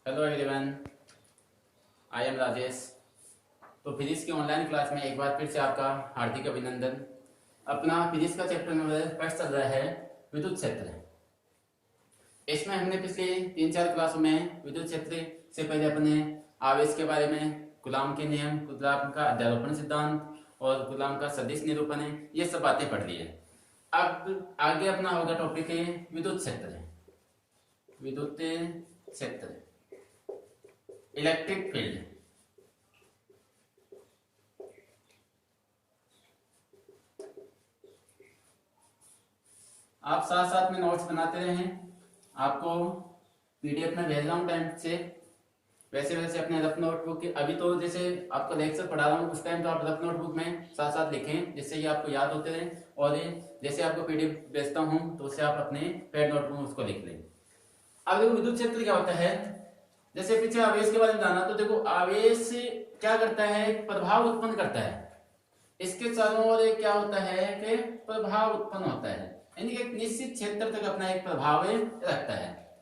Hello everyone, I am Rajesh. तो physics की online class में एक बार फिर से आपका हार्दिक अभिनंदन। अपना फिजिक्स का चैप्टर नंबर फर्स्ट चल रहा है विद्युत क्षेत्र। इसमें हमने पिछले 3-4 क्लासों में विद्युत क्षेत्र से पहले अपने आवेश के बारे में, कूलॉम के नियम, कूलॉम का अध्यारोपण सिद्धांत और कूलॉम का सदिश निरूपण है, ये सब बातें पढ़ ली है। अब आगे अपना होगा टॉपिक है विद्युत क्षेत्र। विद्युत क्षेत्र, इलेक्ट्रिक फील्ड। आप साथ साथ में नोट्स बनाते रहें। आपको पीडीएफ में भेज रहा हूँ टाइम से, वैसे अपने रफ नोटबुक के, अभी तो जैसे आपको लेक्चर पढ़ा रहा हूँ उस टाइम तो आप रफ नोटबुक में साथ साथ लिखें, जिससे ये आपको याद होते रहे। और जैसे आपको पीडीएफ भेजता हूँ तो उससे आप अपने पैड नोटबुक में उसको लिख लें। अब देखो विद्युत क्षेत्र क्या होता है। जैसे पीछे आवेश के बारे में जाना, तो देखो आवेश क्या करता है, प्रभाव उत्पन्न करता है। इसके चारों ओर क्या होता है कि प्रभाव उत्पन्न होता है, यानी कि एक निश्चित क्षेत्र तक अपना एक प्रभाव रखता है।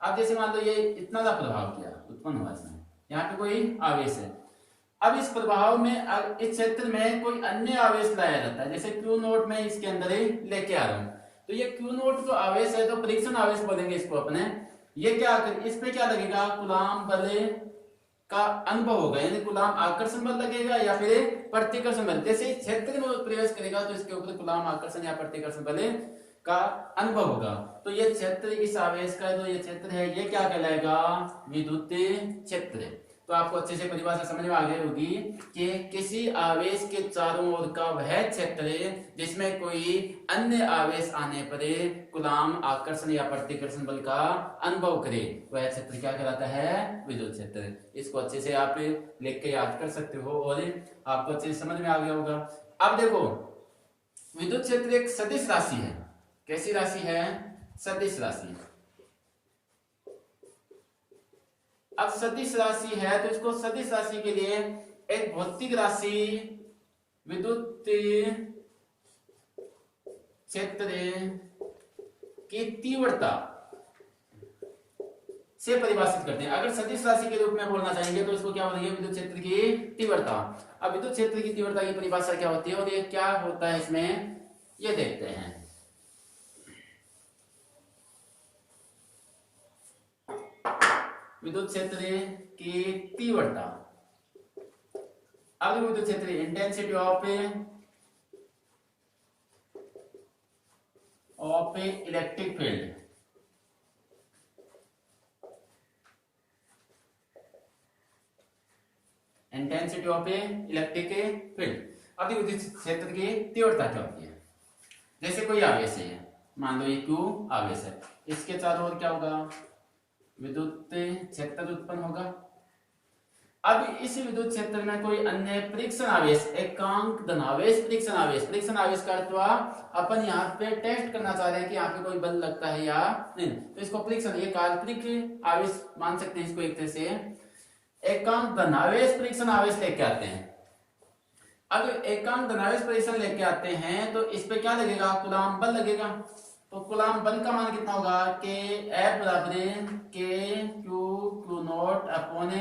अब जैसे मान लो ये इतना सा प्रभाव किया, उत्पन्न हुआ इसमें, यहाँ पे कोई आवेश है। अब इस प्रभाव में इस क्षेत्र में कोई अन्य आवेश लाया जाता है, जैसे क्यू नोट में इसके अंदर ही लेके आ रहा हूं, तो ये क्यू नोट जो आवेश है, तो परीक्षण आवेश बोलेंगे इसको अपने। ये क्या कर, इस पे क्या लगेगा, कूलॉम बल का अनुभव होगा, यानी कूलॉम आकर्षण बल लगेगा या फिर प्रतिकर्षण बल। जैसे इस क्षेत्र में प्रवेश करेगा तो इसके ऊपर कूलॉम आकर्षण या प्रतिकर्षण बल का अनुभव होगा। तो ये क्षेत्र, इस आवेश का जो ये क्षेत्र है, ये क्या कहलाएगा, विद्युत क्षेत्र। तो आपको अच्छे से परिभाषा समझ में आ गई होगी कि किसी आवेश के चारों ओर का वह क्षेत्र जिसमें कोई अन्य आवेश आने पर कूलॉम आकर्षण या प्रतिकर्षण बल का अनुभव करे, वह क्षेत्र क्या कहलाता है, विद्युत क्षेत्र। इसको अच्छे से आप लिख के याद कर सकते हो और आपको अच्छे से समझ में आ गया होगा। अब देखो, विद्युत क्षेत्र एक सदिश राशि है। कैसी राशि है, सदिश राशि। अब सदिश राशि है तो इसको सदिश राशि के लिए एक भौतिक राशि विद्युत क्षेत्र की तीव्रता से परिभाषित करते हैं। अगर सदिश राशि के रूप में बोलना चाहेंगे तो इसको क्या बोलेंगे, विद्युत क्षेत्र की तीव्रता। अब विद्युत क्षेत्र की तीव्रता की परिभाषा क्या होती है और ये क्या होता है इसमें, ये देखते हैं। विद्युत क्षेत्र की तीव्रता। अब विद्युत क्षेत्र, intensity of electric field. Intensity of electric field. अब विद्युत क्षेत्र की तीव्रता क्या होती है। जैसे कोई आवेश है, मान लो ये क्यू आवेश है, इसके चारों ओर क्या होगा, विद्युत क्षेत्र उत्पन्न होगा। अब इस विद्युत क्षेत्र में कोई अन्य परीक्षण आवेश, एकांक धनावेश परीक्षण आवेश, परीक्षण आवेश का अर्थ हुआ अपन यहाँ पे टेस्ट करना चाह रहे हैं कि यहाँ पे कोई बल लगता है या नहीं, तो इसको परीक्षण, ये काल्पनिक आवेश मान सकते हैं इसको एक तरह से। एकांक धनावेश परीक्षण आवेश लेके आते हैं। अब एकांक धनावेश परीक्षण लेके आते हैं तो इस पे क्या लगेगा, कूलॉम बल लगेगा। तो कूलॉम बल का मान कितना होगा, के एफ बराबर k q naught upon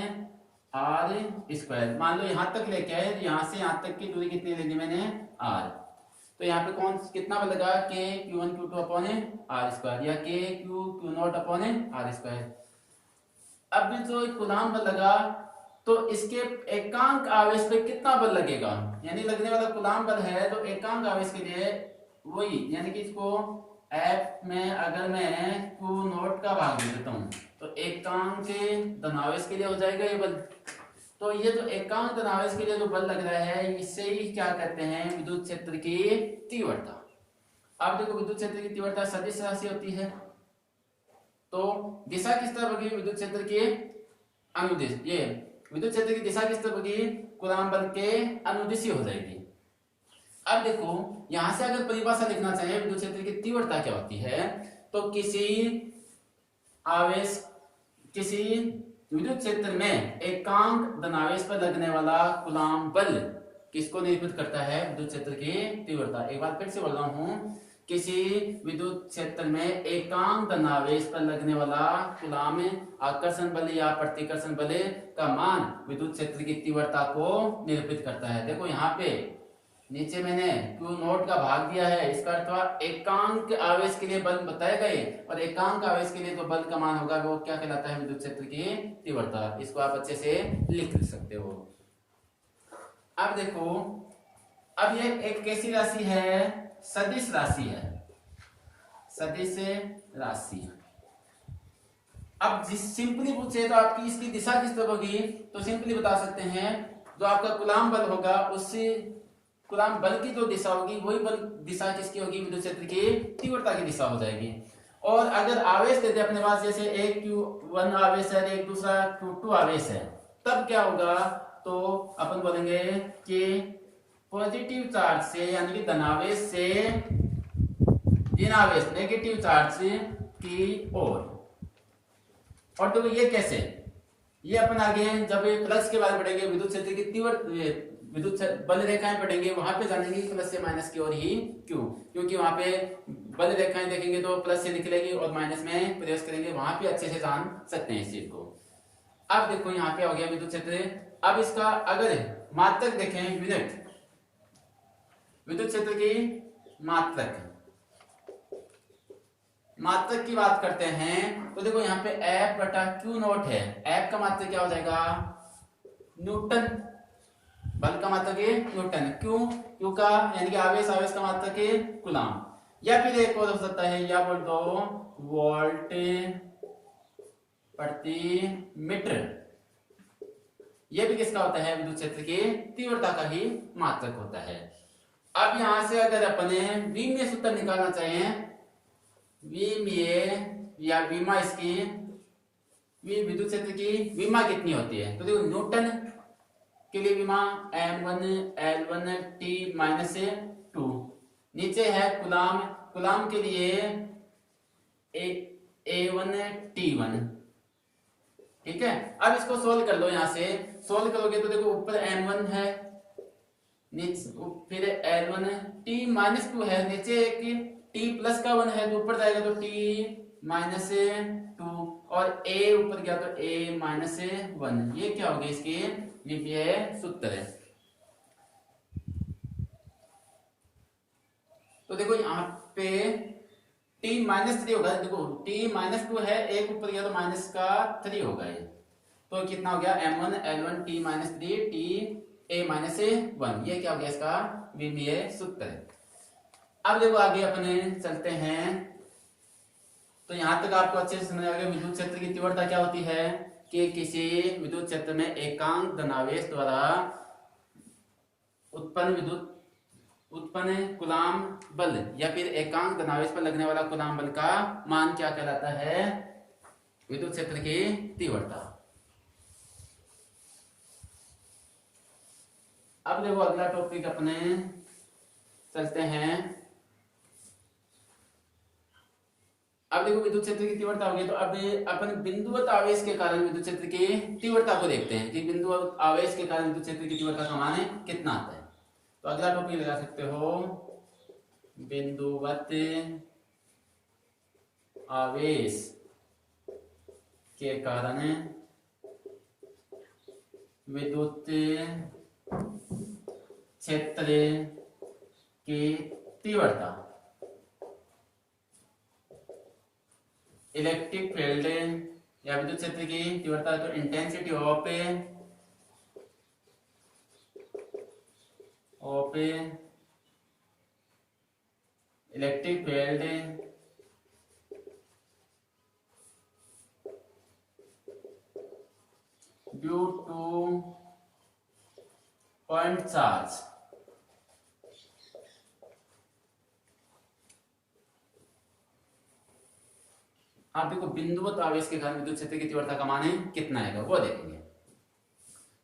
r square. मान लो यहां तक लेके आए, यहां से यहां तक की दूरी कितनी लेनी मैंने, आर। तो यहाँ पे कौन कितना बल लगा, के Q1 Q2 upon r square या k q naught upon r square. अब जो कूलॉम बल लगा तो इसके एकांक आवेश पे कितना बल लगेगा, यानी लगने वाला कूलॉम बल है, तो एकांक आवेश के लिए वही, यानी कि इसको एफ में अगर मैं क्यू नॉट का भाग दे देता हूं तो एकांक धनावेश के लिए हो जाएगा ये बल। तो ये जो एकांक धनावेश के लिए जो बल लग रहा है, इससे ही क्या कहते हैं, विद्युत क्षेत्र की तीव्रता। अब देखो, विद्युत क्षेत्र की तीव्रता सदिश राशि होती है, तो दिशा किस तरफ होगी, विद्युत क्षेत्र की अनुदिश, ये विद्युत क्षेत्र की दिशा किस तरफ होगी, कूलॉम बल के अनुदिशी हो जाएगी। अब देखो, यहां से अगर परिभाषा लिखना चाहे विद्युत क्षेत्र की तीव्रता क्या होती है, तो किसी आवेश, किसी विद्युत क्षेत्र में एकांक धनावेश पर लगने वाला कूलॉम बल किसको निरूपित करता है, विद्युत क्षेत्र की तीव्रता। एक बार फिर से बोल रहा हूं किसी विद्युत क्षेत्र में एकांक धनावेश पर लगने वाला कूलाम आकर्षण बल या प्रतिकर्षण बल का मान विद्युत क्षेत्र की तीव्रता को निरूपित करता है। देखो यहाँ पे नीचे मैंने Q नोट का भाग दिया है, इसका अर्थ हुआ एकांक आवेश के लिए बल बताए गए, और एकांक आवेश के लिए जो बल का मान होगा वो क्या कहलाता है, विद्युत क्षेत्र की तीव्रता। इसको आप अच्छे से लिख सकते हो। अब देखो, अब ये एक कैसी राशि है, सदिश राशि है, सदिश राशि। अब जिस सिंपली पूछे तो आपकी इसकी दिशा किस तरफ होगी, तो सिंपली बता सकते हैं जो आपका कूलाम बल होगा उससे कूलाम बल की जो दिशा होगी वही बल दिशा किसकी होगी, विद्युत क्षेत्र की तीव्रता की दिशा हो जाएगी। और अगर आवेश देते अपने पास, जैसे एक Q1 आवेश है, एक दूसरा Q2 आवेश है, तब क्या होगा, तो अपन बोलेंगे कि पॉजिटिव चार्ज से यानी कि धनावेश से ऋणावेश नेगेटिव चार्ज की ओर। और तो ये कैसे, ये अपन आगे जब प्लस के बारे में पढ़ेंगे, विद्युत क्षेत्र की तीव्र विद्युत बल रेखाएं पढ़ेंगे, वहां पे जानेंगे प्लस से माइनस की ओर ही क्यों, क्योंकि वहां पे बल रेखाएं देखेंगे तो प्लस से निकलेगी और माइनस में प्रवेश करेंगे, वहां पे अच्छे से जान सकते हैं इस चीज को। अब देखो यहाँ पे हो गया विद्युत क्षेत्र। अब इसका अगर मात्रक देखें, यूनिट विद्युत क्षेत्र की मात्रक की बात करते हैं तो देखो यहाँ पे F बटा Q नोट है। F का मात्रक क्या हो जाएगा, न्यूटन, बल का मात्रक है न्यूटन, क्यू का यानी कि आवेश का मात्रक है कूलाम, या फिर एक और हो सकता है, या बोल दो वोल्ट प्रति मीटर। यह भी किसका होता है, विद्युत क्षेत्र की तीव्रता का ही मात्रक होता है। अब यहां से अगर अपने V में सूत्र निकालना चाहिए, V में या विमा इसकी विद्युत क्षेत्र की विमा कितनी होती है, तो देखो न्यूटन के लिए विमा M1 L1 T माइनस 2, नीचे है कूलाम के लिए A1 T1, ठीक है। अब इसको सोल्व कर लो, यहां से सोल्व करोगे तो देखो ऊपर M1 है, नीचे फिर L1 T माइनस 2 है, नीचे एक T प्लस का 1 है, तो ऊपर जाएगा तो T माइनस 2, और A ऊपर गया तो A माइनस 1। ये क्या हो गया, इसकी ये सूत्र है। तो देखो यहाँ पे T माइनस 3 होगा, देखो T माइनस 2 है, एक ऊपर गया तो माइनस का 3 होगा ये, तो कितना हो गया, M1 L1 T minus 3 T A minus 1। ये क्या हो गया, इसका विमीय सूत्र है। अब देखो आगे अपने चलते हैं, तो यहां तक आपको अच्छे से समझ आ गया विद्युत क्षेत्र की तीव्रता क्या होती है, कि किसी विद्युत क्षेत्र में एकांक धनावेश द्वारा उत्पन्न कूलाम बल या फिर एकांक धनावेश पर लगने वाला कूलाम बल का मान क्या कहलाता है, विद्युत क्षेत्र की तीव्रता। अब देखो अगला टॉपिक अपने चलते हैं। अब देखो विद्युत क्षेत्र की तीव्रता होगी, तो अब अपन बिंदुवत आवेश के कारण विद्युत क्षेत्र की तीव्रता को देखते हैं कि बिंदुवत आवेश के कारण विद्युत क्षेत्र की तीव्रता का मान कितना आता है। तो अगला टॉपिक लगा सकते हो, बिंदुवत आवेश के कारण विद्युत क्षेत्र की तीव्रता, इलेक्ट्रिक फील्ड या विद्युत क्षेत्र की तीव्रता, तो intensity of electric field due two point charge. आप देखो बिंदुवत आवेश के कारण विद्युत क्षेत्र की तीव्रता का मान कितना आएगा वो देखेंगे।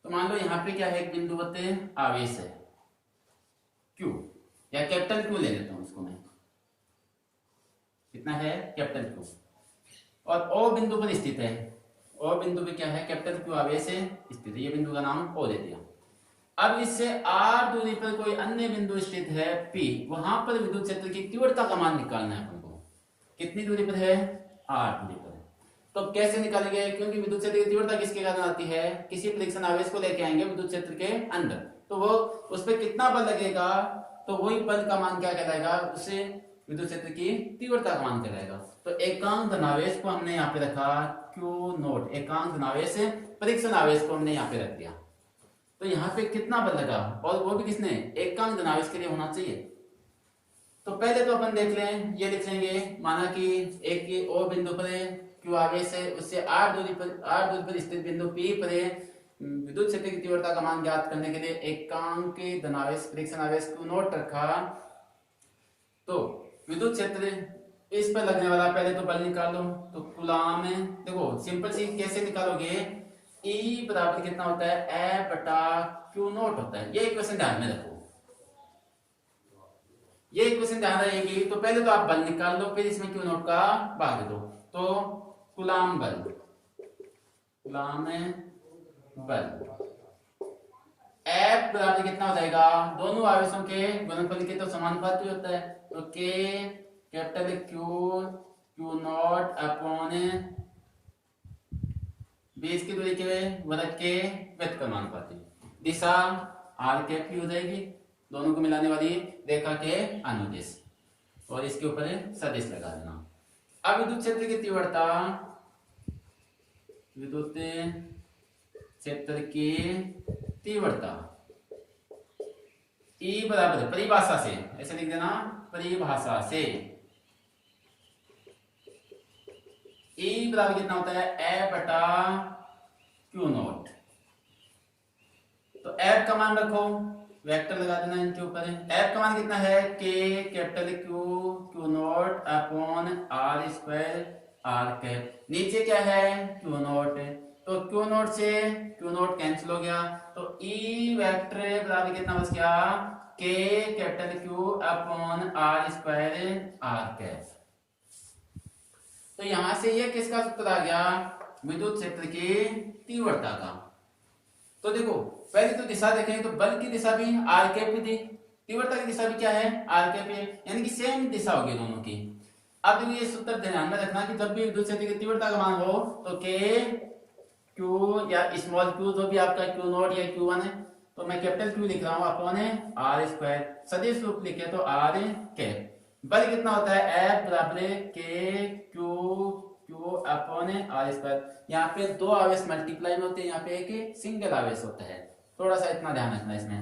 तो मान लो यहाँ पे क्या है, एक बिंदुवत आवेश है Q, या कैपिटल Q ले लेता हूं इसको मैं, कितना है कैपिटल Q, और O बिंदु पर स्थित है। O बिंदु पे क्या है, कैपिटल Q आवेश स्थित है, ये बिंदु का नाम O दे दिया। अब इससे r दूरी पर कोई अन्य बिंदु स्थित है P, वहां पर विद्युत क्षेत्र की तीव्रता का मान निकालना है अपन को। कितनी दूरी पर है? r दूरी पर। तो कैसे निकालेंगे? क्योंकि विद्युत क्षेत्र की तीव्रता किसके कारण आती है? किसी परीक्षण आवेश को लेके आएंगे विद्युत क्षेत्र के अंदर, तो वो उस पर कितना बल लगेगा, तो वही बल का मान क्या कहलाएगा? उसे विद्युत क्षेत्र की तीव्रता का मान कहलाएगा। तो एकांक धनावेश को हमने यहाँ पे रखा Q0, एकांक धनावेश परीक्षण आवेश को हमने यहाँ पे रख दिया। तो यहाँ पे कितना बल लगा, और वो भी किसने? एकांक धनावेश के लिए होना चाहिए। तो पहले तो अपन देख लें, ये लिख लेंगे, माना कि एक और बिंदु पर Q आवेश है, उससे r दूरी पर स्थित बिंदु P पर विद्युत क्षेत्र की तीव्रता का मान ज्ञात करने के लिए एकांक धनावेश परीक्षण आवेश Q0 रखा। तो विद्युत क्षेत्र इस पर लगने वाला पहले तो बल निकाल लो। तो कूलाम में देखो सिंपल सी कैसे निकालोगे, E बराबर कितना होता है? F बटा Q0 होता है। ये इक्वेशन ध्यान में रखो, ये इक्वेशन ध्यान रहेगी। तो पहले तो आप बल निकाल लो, फिर इसमें Q0 का भाग दो। तो कूलाम बल, कूलाम बल F बराबर कितना हो जाएगा? दोनों आवेशों के गुणनफल के तो समानुपाती होता है, तो K कैपिटल Q0 अपॉन बीच की दूरी के वर्ग के व्युत्क्रमानुपाती। दिशा r कैप की हो जाएगी, दोनों को मिलाने वाली रेखा के अनुदिश, और इसके ऊपर सदिश लगा देना। अब विद्युत क्षेत्र की तीव्रता, विद्युत क्षेत्र की तीव्रता E बराबर परिभाषा से ऐसे लिख देना, परिभाषा से E बराबर कितना होता है? F बटा Q0। तो F का मान रखो, वेक्टर लगा देना इनके ऊपर। F का मान कितना है? K capital Q0 upon r square r cap. नीचे क्या है? Q0। तो Q0 से Q0 कैंसिल हो गया, तो E वेक्टर बराबर कितना बच गया? K capital Q upon r square r cap. तो यहां से ये किसका सूत्र आ गया? विद्युत क्षेत्र की तीव्रता का। तो देखो पहले तो दिशा देखें, तो बल की दिशा भी r कैप थी, तीव्रता की दिशा भी क्या है? r कैप है, यानी कि सेम दिशा होगी दोनों की। अब देखो ये सूत्र ध्यान में रखना कि जब भी विद्युत क्षेत्र की तीव्रता का मान हो तो K Q या स्मॉल q जो भी आपका Q0 या Q1 है, तो मैं कैपिटल Q लिख रहा हूं अपॉन r स्क्वायर, सदिश रूप लिखे तो r कैप। बल कितना होता है? F बराबर K Q upon r square. यहाँ पे दो आवेश मल्टीप्लाई में होते हैं, यहाँ पे एक सिंगल आवेश होता है, थोड़ा सा इतना ध्यान रखना इसमें।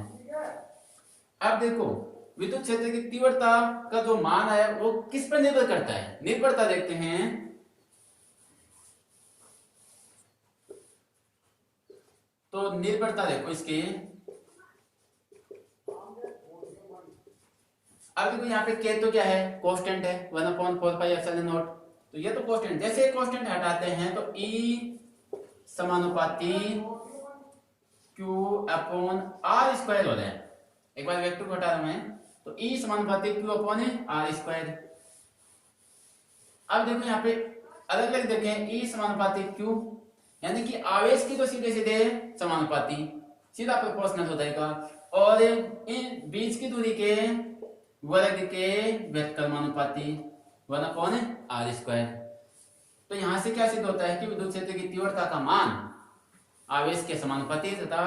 अब देखो विद्युत क्षेत्र की तीव्रता का जो मान है वो किस पर निर्भर करता है? निर्भरता देखते हैं। तो निर्भरता देखो इसकी, अब देखो यहाँ पे K तो क्या है? कांस्टेंट है, 1/4πε0। तो ये तो कांस्टेंट, जैसे कांस्टेंट हटाते हैं तो E समानुपाती Q अपॉन r स्क्वायर हो रहा है। एक बार वेक्टर को हटा रहा हूं मैं, तो E समानुपाती Q अपॉन r स्क्वायर। अब देखो यहाँ पे अलग अलग देखें, E समानुपाती Q, यानी कि आवेश की तो सीधे सीधे समानुपाती, सीधा प्रोपोर्शनल हो जाएगा, और इन बीच की दूरी के वर्ग के व्युत्क्रमानुपाती 1/r स्क्वायर। तो यहां से क्या सिद्ध होता है कि विद्युत क्षेत्र की तीव्रता का मान आवेश के समानुपाती तथा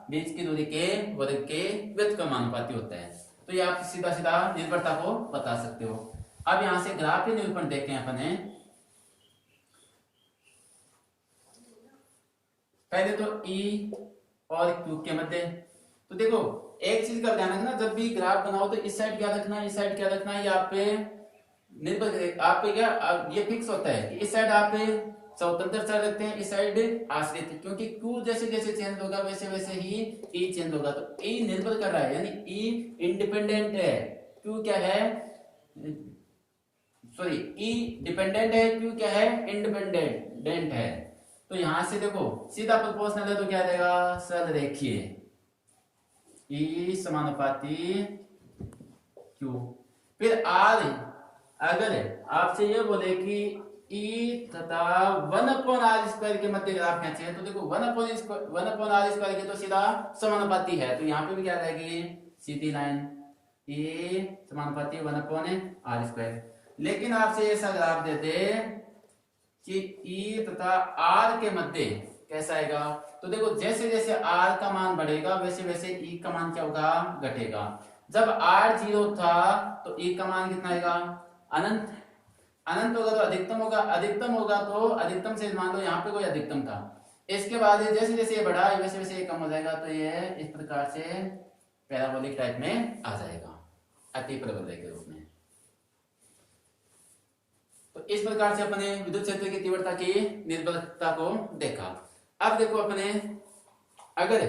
बीच की दूरी के वर्ग के व्युत्क्रमानुपाती होता है। तो ये आप सीधा सीधा निर्भरता को बता सकते हो। अब यहां से ग्राफीय निरूपण देखते हैं अपने। पहले तो E और Q के मध्य, तो देखो एक चीज का ध्यान रखना, जब भी ग्राफ बनाओ तो इस साइड क्या रखना, इस साइड क्या रखना, ये आप पे निर्भर करेगा। आप पे क्या ये फिक्स होता है कि इस साइड आप स्वतंत्र चर रखते हैं, इस साइड आश्रित, क्योंकि Q जैसे जैसे चेंज होगा वैसे वैसे ही E चेंज होगा। तो E निर्भर कर रहा है, यानी E इंडिपेंडेंट है, Q क्या है? सॉरी, E डिपेंडेंट है, Q क्या है? इंडिपेंडेंट है। तो यहां से देखो सीधा प्रोपोर्शनल है तो क्या देगा? सरल रेखीय, E समानुपाती Q। फिर R, अगर आपसे ये बोले कि ई तथा 1/r² के मध्य ग्राफ खींचे तो देखो 1/r² के तो सीधा समानुपाती है, तो यहाँ पे भी क्या रहेगी सीधी लाइन ई समानुपाती 1/r²। लेकिन आपसे ऐसा ग्राफ देते कि ई तथा आर के मध्य कैसा आएगा, तो देखो जैसे जैसे आर का मान बढ़ेगा वैसे वैसे ई का मान क्या होगा, घटेगा। जब आर 0 था तो ई का मान कितना आएगा, अनंत। अनंत होगा तो अधिकतम होगा, अधिकतम होगा तो अधिकतम से मान लो यहाँ पे कोई अधिकतम था, इसके बाद जैसे जैसे ये बढ़ा वैसे वैसे ये कम हो जाएगा, तो ये इस प्रकार से पैराबोलिक टाइप में आ जाएगा, अति प्रबल के रूप में। तो इस प्रकार से अपने विद्युत क्षेत्र की तीव्रता की निर्भरता को देखा। अब देखो अपने अगर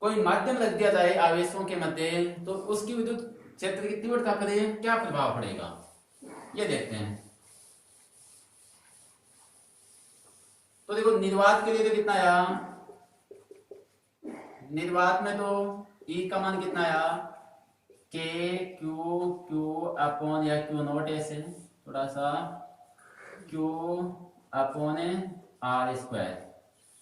कोई माध्यम रख दिया जाए आवेशों के मध्य तो उसकी विद्युत क्षेत्र की तीव्रता पर क्या प्रभाव पड़ेगा, ये देखते हैं। तो देखो निर्वात के लिए तो कितना आया, निर्वात में तो ई का मान कितना आया, के क्यू अपॉन या क्यू नॉट, ऐसे थोड़ा सा क्यू अपॉन r²,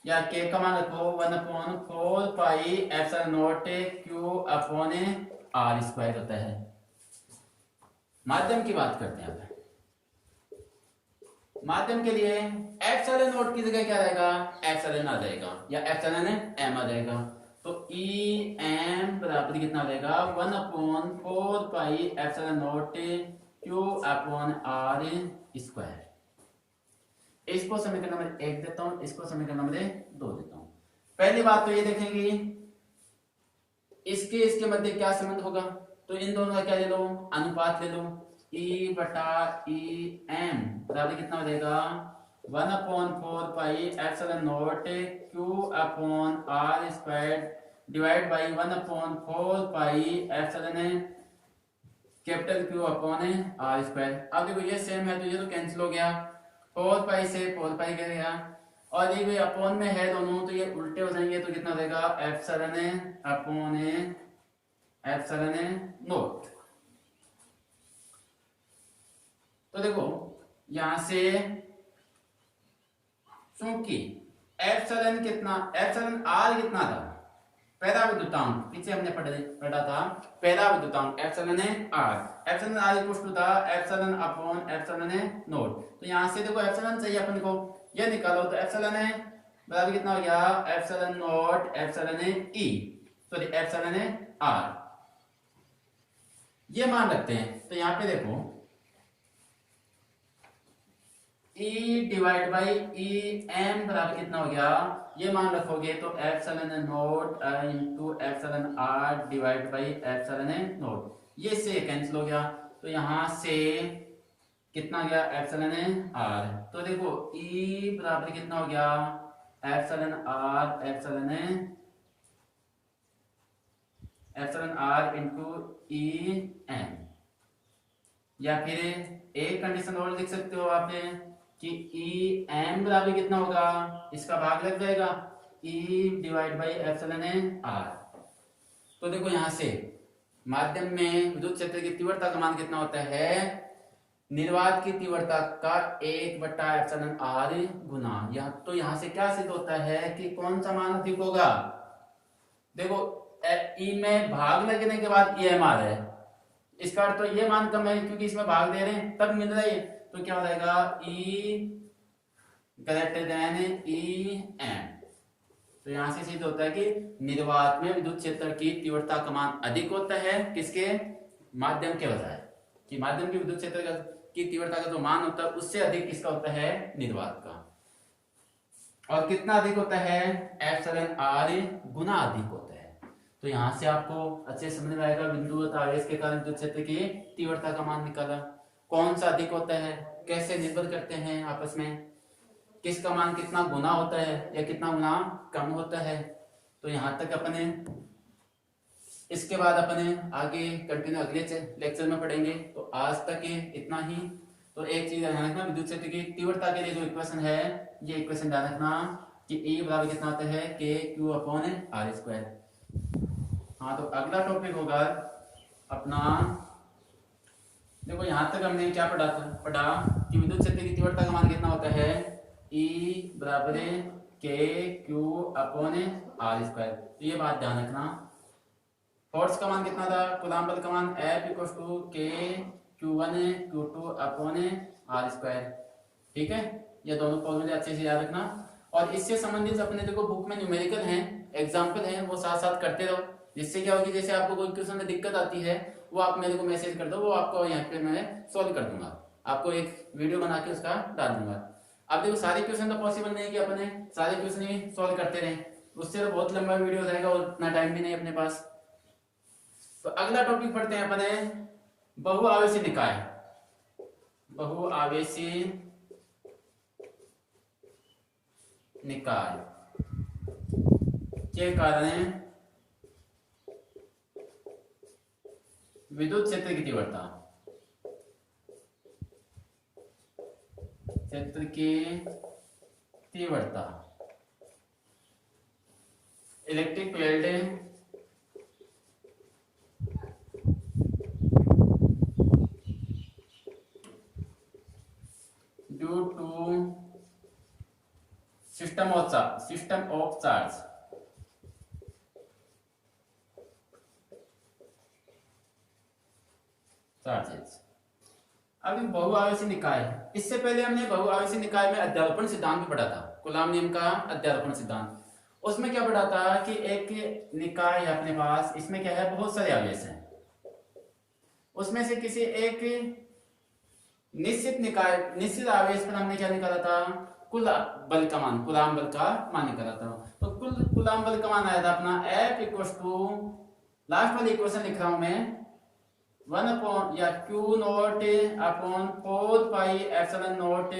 या के का मान रखो 1/4πε0 क्यू अपॉन r² होता है। माध्यम की बात करते हैं अब। माध्यम के लिए ε0 की जगह क्या रहेगा, एप्सिलॉन आ जाएगा या एप्सिलॉन m आ जाएगा, तो ई एम बराबर कितना आ जाएगा 1/4πε0 क्यू अपॉन r²। इसको समीकरण नंबर 1 देता हूं, इसको समीकरण नंबर 2 देता हूं। पहली बात तो ये देखेंगे इसके इसके मध्य क्या संबंध होगा, तो इन दोनों का क्या ले लो, अनुपात ले लो। E बटा ई एम बराबर कितना हो जाएगा 1/4πε0 Q upon r² divide by 1/4πε capital Q upon r²। अब देखो ये सेम है तो ये तो कैंसिल हो गया, 4π से 4π गया, और ये अपॉन में है दोनों तो ये उल्टे हो जाएंगे, तो कितना देगा एप्सिलॉन अपॉन एप्सिलॉन नॉट। तो देखो यहां से चूंकि एप्सिलॉन कितना, एप्सिलॉन आर कितना था, पैदा विद्युतांक, पीछे हमने पढ़ा था पैदा विद्युतांक epsilon R, epsilon R equal to था एप्सिलॉन अपॉन एप्सिलॉन नॉट। तो यहां से देखो एप्सिलॉन चाहिए अपन को, ये निकालो तो एप्सिलॉन बराबर कितना हो गया epsilon naught epsilon e, sorry epsilon r, ये मान रखते हैं। तो यहां पे देखो E divide by e m बराबर कितना हो गया, ये मान रखोगे तो epsilon naught into epsilon r divide by epsilon naught, ये से कैंसिल हो गया, तो यहां से कितना गया एप्सिलॉन आर। तो देखो E बराबर कितना हो गया epsilon r into e m, या फिर एक कंडीशन और लिख सकते हो आपने कि ई एम बराबर कितना होगा, इसका भाग लग जाएगा e divide by epsilon r. तो देखो यहां से माध्यम में विद्युत क्षेत्र की तीव्रता का मान कितना होता है, निर्वात की तीव्रता का 1/εr गुना, यह तो यहां से क्या सिद्ध होता है कि कौन सा मान अधिक होगा। देखो ई में भाग लगने के बाद ई एम आ रहा है, इसका अर्थ तो ये मान कम है क्योंकि इसमें भाग दे रहे हैं तब मिल रहा है, तो क्या हो जाएगा E greater than e m. तो यहां से सिद्ध होता है कि निर्वात में विद्युत क्षेत्र की तीव्रता का मान अधिक होता है किसके, माध्यम के बजाय, कि माध्यम की विद्युत क्षेत्र की तीव्रता का जो मान होता है उससे अधिक किसका होता है, निर्वात का। और कितना अधिक होता है, एप्सिलॉन आर गुना अधिक होता है। तो यहां से आपको अच्छे समझ में आएगा बिंदुवत आवेश के कारण विद्युत क्षेत्र की तीव्रता का मान निकाला, कौन सा अधिक होता है, कैसे निर्भर करते हैं आपस में, किसका मान कितना गुना होता है या कितना गुना कम होता है। तो यहां तक अपने, इसके बाद अपने आगे कंटिन्यू अगले लेक्चर में पढ़ेंगे। तो आज तक इतना ही। तो एक चीज ध्यान रखना, विद्युत क्षेत्र की तीव्रता के लिए जो इक्वेशन है ये इक्वेशन ध्यान रखना कि E बराबर कितना आता है के क्यू अपॉन r²। हाँ तो अगला टॉपिक होगा अपना देखो यहाँ तक हमने क्या पढ़ा कि विद्युत क्षेत्र की तीव्रता का मान कितना होता है, E बराबर k Q upon r square. तो ये बात ध्यान रखना। फोर्स का मान कितना था, कूलम्ब बल का मान F इक्वल टू के Q1 Q2 upon r square. ठीक है, ये दोनों फॉर्मूले अच्छे से याद रखना। और इससे संबंधित अपने देखो बुक में न्यूमेरिकल हैं, एग्जाम्पल हैं, वो साथ साथ करते रहो। जिससे क्या होगी, जैसे आपको कोई क्वेश्चन में दिक्कत आती है वो आप मेरे को मैसेज कर दो, वो आपको यहाँ पे मैं सॉल्व कर दूंगा, आपको एक वीडियो बना के उसका डाल दूंगा। अब देखो सारे क्वेश्चन तो पॉसिबल नहीं कि अपने सारे क्वेश्चन ही सॉल्व करते रहें, उससे तो बहुत लंबा वीडियो हो जाएगा और उतना टाइम भी नहीं अपने पास। तो अगला टॉपिक पढ़ते हैं अपने बहुआवेशी निकाय। बहुआवेशी निकाय के कारण विद्युत क्षेत्र की तीव्रता, क्षेत्र की तीव्रता, electric field due to system of charge, charges. अब बहुआवेशी निकाय, इससे पहले हमने बहुआवेशी निकाय में अध्यारोपण सिद्धांत भी पढ़ा था, कूलम्ब नियम का अध्यारोपण सिद्धांत। उसमें क्या पढ़ा था कि एक निकाय है अपने पास, इसमें क्या है, बहुत सारे आवेश हैं, उसमें से किसी एक निश्चित निकाय, निश्चित आवेश पर हमने क्या निकाला था, कुल बल का मान, कूलम्ब बल का मान निकाला था। तो कुल कूलम्ब बल का मान आया था अपना F इक्वल टू, लास्ट वाली इक्वेशन लिख रहा हूं मैं, 1 अपॉन या q naught upon 4 pi epsilon naught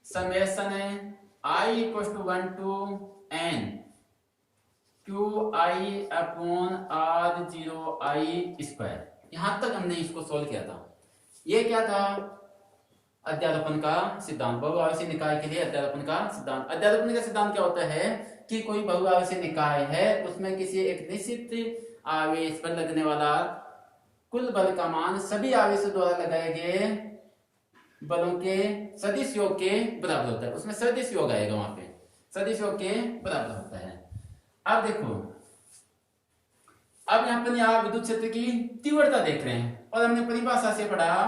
summation i equal to 1 to n q i upon r 0 i square. यहां तक हमने इसको सोल्व किया था। ये क्या था, अध्यारोपण का सिद्धांत, बहुआवेशी निकाय के लिए अध्यारोपण का सिद्धांत। अध्यारोपण का सिद्धांत क्या होता है कि कोई बहुआवेशी निकाय है, उसमें किसी एक निश्चित आवेश पर लगने वाला कुल बल का मान सभी आवेशों द्वारा लगाए गए बलों के सदिश योग के बराबर होता है। उसमें सदिश योग आएगा, वहां पे सदिश योग के बराबर होता है। अब देखो, अब यहाँ पर यहाँ विद्युत क्षेत्र की तीव्रता देख रहे हैं और हमने परिभाषा से पढ़ा,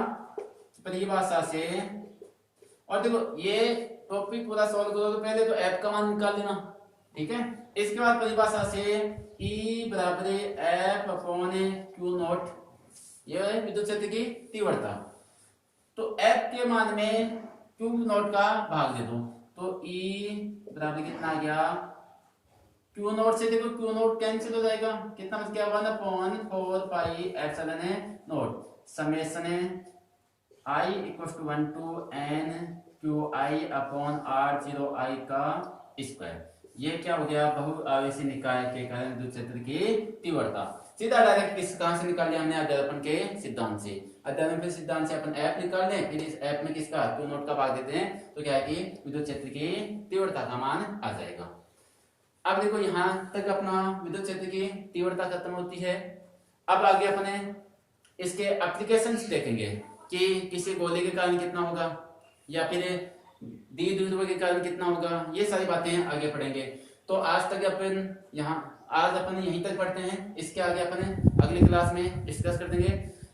परिभाषा से। और देखो ये टॉपिक पूरा सॉल्व करो तो पहले तो F का मान निकाल लेना, ठीक है। इसके बाद परिभाषा से E बराबर F अपॉन क्यू नॉट, यह है विद्युत क्षेत्र की तीव्रता। तो F के मान में क्यू नॉट का भाग दे दो, तो E बराबर कितना आ गया, क्यू नॉट से देखो क्यू नॉट कैंसिल हो जाएगा, कितना बच गया, 1 upon 4 pi epsilon naught summation i equal to 1 to n q i upon r 0 i का स्क्वायर। ये क्या हो गया, बहुआवेशी निकाय के कारण विद्युत क्षेत्र की तीव्रता। सीधा डायरेक्ट किस कहां से निकाल लिया हमने, अध्यारोपण के सिद्धांत से। अध्यारोपण के सिद्धांत से अपन F निकाल लें, फिर इस F में किसका, क्यू नॉट का भाग देते हैं, तो क्या है कि विद्युत क्षेत्र की तीव्रता का मान आ जाएगा। अब देखो यहां तक अपना विद्युत क्षेत्र की तीव्रता खत्म होती है। अब आगे अपने इसके एप्लीकेशंस देखेंगे कि किसी गोले के कारण कितना होगा या फिर द्विध्रुव के कारण कितना होगा, ये सारी बातें आगे पढ़ेंगे। तो आज तक अपन आज अपन यहीं तक पढ़ते हैं, इसके आगे अपन अगली क्लास में डिस्कस कर देंगे।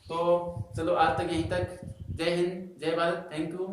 तो चलो आज तक यहीं तक। जय हिंद, जय भारत, थैंक यू।